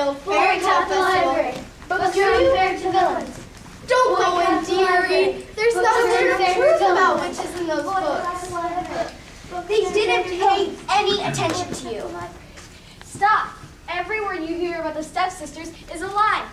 Royal Fairy Tale Festival. Books are fair to villains. Don't go in, dearie. There's no truth about witches in those books. They didn't pay any attention to you. Stop. Every word you hear about the stepsisters is a lie.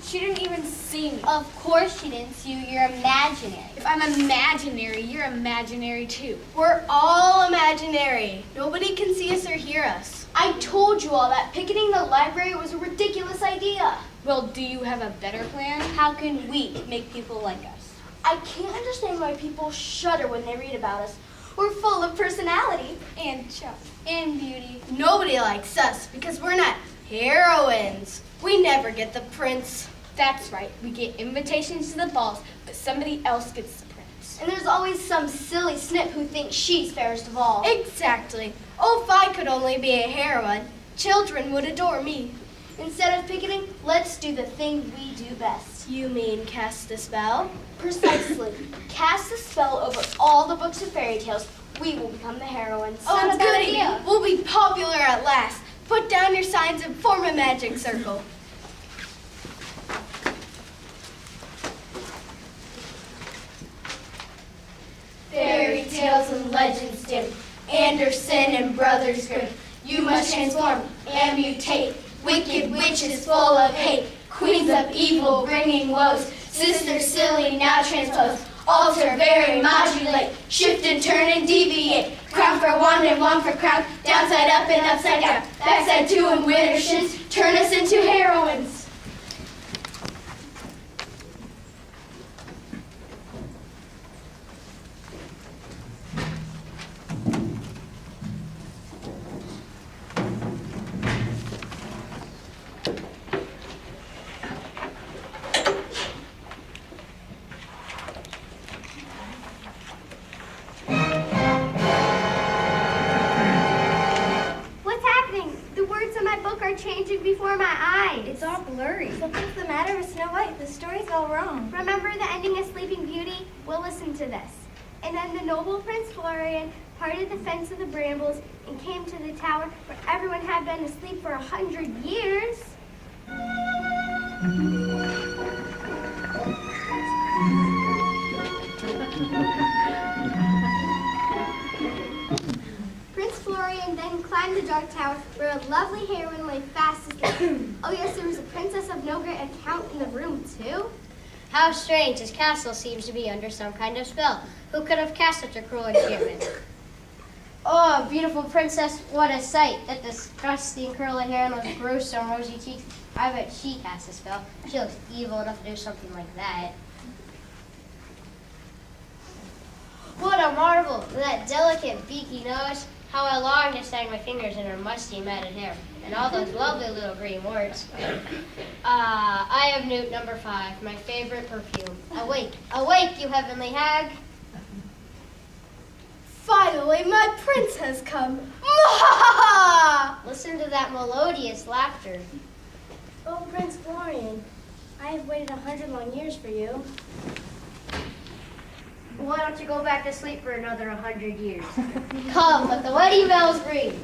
She didn't even see me. Of course she didn't see you. You're imaginary. If I'm imaginary, you're imaginary too. We're all imaginary. Nobody can see us or hear us. I told you all that picketing the library was a ridiculous idea. Well, do you have a better plan? How can we make people like us? I can't understand why people shudder when they read about us. We're full of personality And charm. and beauty. Nobody likes us because we're not heroines. We never get the prince. That's right. We get invitations to the balls, but somebody else gets the prince. And there's always some silly snip who thinks she's fairest of all. Exactly. Oh, if I could only be a heroine, children would adore me. Instead of picketing, let's do the thing we do best. You mean cast a spell? Precisely. Cast a spell over all the books of fairy tales. We will become the heroines. Oh, goody. We'll be popular at last. Put down your signs and form a magic circle. Fairy tales and legends dim, Anderson and Brothers Grimm. You must transform and mutate. Wicked witches full of hate, queens of evil bringing woes. Sisters silly now transpose. Alter, vary, modulate, shift and turn and deviate. Crown for wand and wand for crown. Downside up and upside down. Backside to and winter shins. Turn us into heroines. Changing before my eyes. It's all blurry. Something's the matter with Snow White. The story's all wrong. Remember the ending of Sleeping Beauty? We'll listen to this. And then the noble Prince Florian parted the fence of the brambles and came to the tower where everyone had been asleep for 100 years. Prince Florian then climbed the dark tower where a lovely heroine lay fast asleep. Oh yes, there was a princess of no great account in the room too. How strange, his castle seems to be under some kind of spell. Who could have cast such a cruel enchantment? Oh, beautiful princess, what a sight. That disgusting curly hair and those gruesome rosy cheeks. I bet she cast a spell. She looks evil enough to do something like that. What a marvel! That delicate beaky nose. How I long to snag my fingers in her musty matted hair. And all those lovely little green words. I have Newt number 5, my favorite perfume. Awake, awake, you heavenly hag. Finally, my prince has come. Listen to that melodious laughter. Oh, Prince Florian, I have waited 100 long years for you. Why don't you go back to sleep for another 100 years? Come, let the wedding bells ring.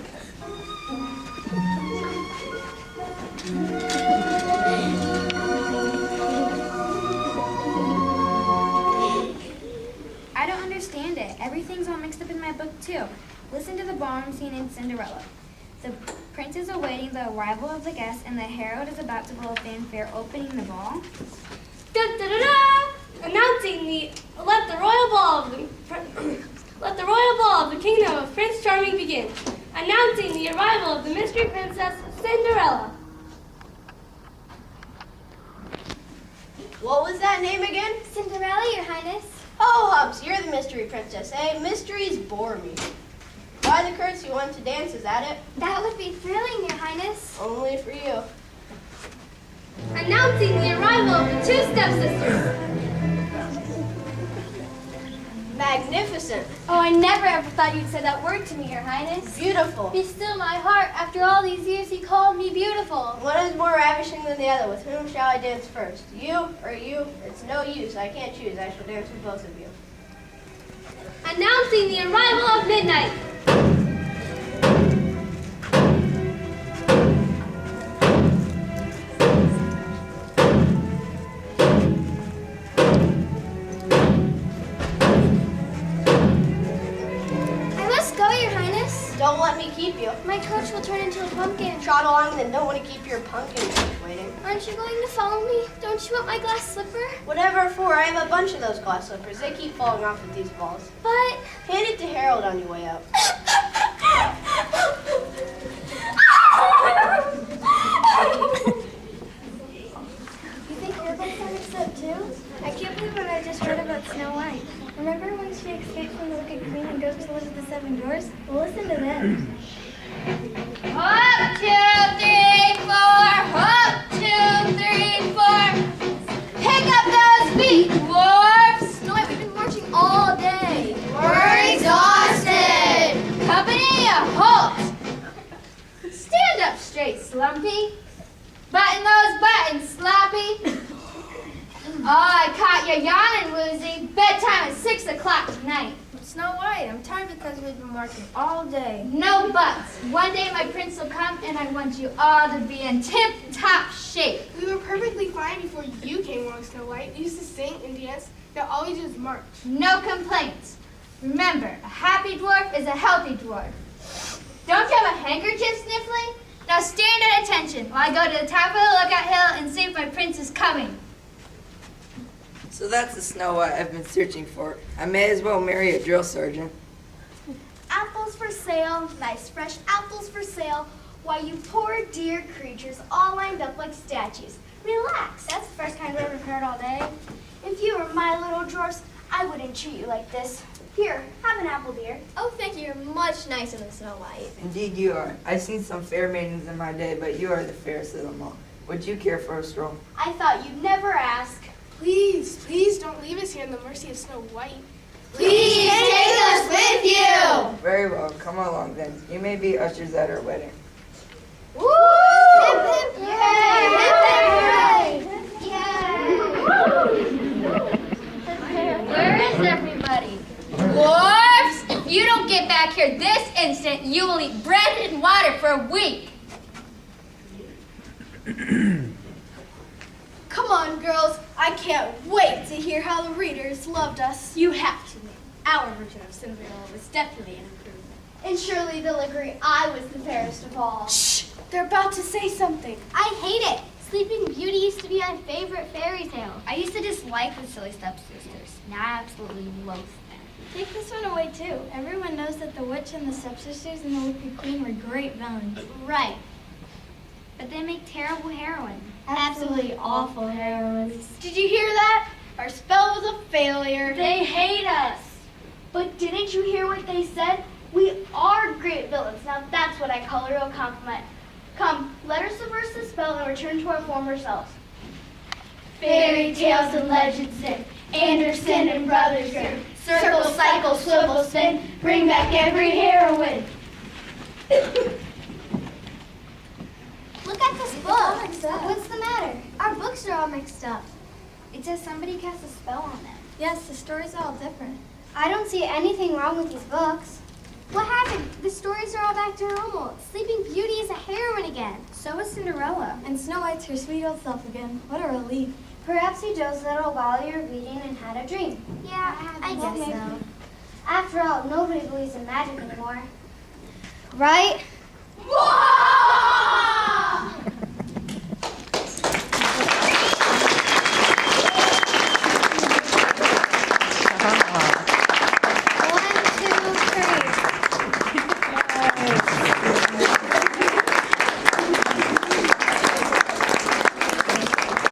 I don't understand it. Everything's all mixed up in my book, too. Listen to the ballroom scene in Cinderella. The prince is awaiting the arrival of the guests, and the herald is about to blow a fanfare opening the ball. Da-da-da-da! Announcing let the royal ball of the kingdom of Prince Charming begin. Announcing the arrival of the mystery princess Cinderella. What was that name again? Cinderella, Your Highness. Oh, Hubs, you're the mystery princess, eh? Mysteries bore me. Why the curse? You want to dance, is that it? That would be thrilling, Your Highness. Only for you. Announcing the arrival of the 2 stepsisters. Magnificent. Oh, I never ever thought you'd say that word to me, Your Highness. Beautiful. Be still my heart. After all these years, he called me beautiful. One is more ravishing than the other. With whom shall I dance first? You or you? It's no use. I can't choose. I shall dance with both of you. Announcing the arrival of midnight. coach will turn into a pumpkin. Trot along, then don't want to keep your pumpkin coach waiting. Aren't you going to follow me? Don't you want my glass slipper? Whatever for, I have a bunch of those glass slippers. They keep falling off with these balls. But... Hand it to Harold on your way out. You think you're going to mix up too? I can't believe what I just heard about Snow White. Remember when she escapes from the Wicked Queen and goes to live with the 7 dwarfs? Well, listen to this. Hop, 2, 3, 4. Hop, 2, 3, 4. Pick up those feet, dwarfs. Snow White, we've been marching all day. We're exhausted. Company, halt. Stand up straight, Slumpy. Button those buttons, Sloppy. Oh, I caught you yawning, Woozy. Bedtime at 6 o'clock tonight. Snow White, I'm tired because we've been marching all day. No buts. One day my prince will come and I want you all to be in tip-top shape. We were perfectly fine before you came along, Snow White. We used to sing and dance. Now all we do is march. No complaints. Remember, a happy dwarf is a healthy dwarf. Don't you have a handkerchief, Sniffling? Now stand at attention while I go to the top of the lookout hill and see if my prince is coming. So that's the Snow White I've been searching for. I may as well marry a drill sergeant. Apples for sale, nice fresh apples for sale. Why, you poor dear creatures, all lined up like statues. Relax. That's the first kind I've ever heard all day. If you were my little dwarfs, I wouldn't treat you like this. Here, have an apple, dear. Oh, thank you. You're much nicer than Snow White. Indeed you are. I've seen some fair maidens in my day, but you are the fairest of them all. Would you care for a stroll? I thought you'd never ask. Please, please don't leave us here in the mercy of Snow White. Please take us with you. Very well, come along then. You may be ushers at our wedding. Woo! Hip, hip, yay! Where is everybody? Dwarfs, if you don't get back here this instant, you will eat bread and water for a week. Come on, girls. I can't wait to hear how the readers loved us. You have to. Our version of Cinderella was definitely an improvement. And surely they'll agree I was the fairest of all. Shh! They're about to say something. I hate it. Sleeping Beauty used to be my favorite fairy tale. I used to dislike the silly stepsisters. Now I absolutely loathe them. Take this one away, too. Everyone knows that the witch and the stepsisters and the Wicked Queen were great villains. Right. But they make terrible heroine. Absolutely awful heroines. Did you hear that? Our spell was a failure. They hate us. But didn't you hear what they said? We are great villains. Now that's what I call a real compliment. Come, let us reverse the spell and return to our former selves. Fairy tales and legends sing, Anderson and Brothers Grimm. Circle, cycle, swivel, spin, bring back every heroine. Look at this book. What's the matter? Our books are all mixed up. It says somebody cast a spell on them. Yes, the stories are all different. I don't see anything wrong with these books. What happened? The stories are all back to normal. Sleeping Beauty is a heroine again. So is Cinderella. And Snow White's her sweet old self again. What a relief. Perhaps you dozed a little while you were reading and had a dream. Yeah, I guess so. After all, nobody believes in magic anymore. Right? Whoa!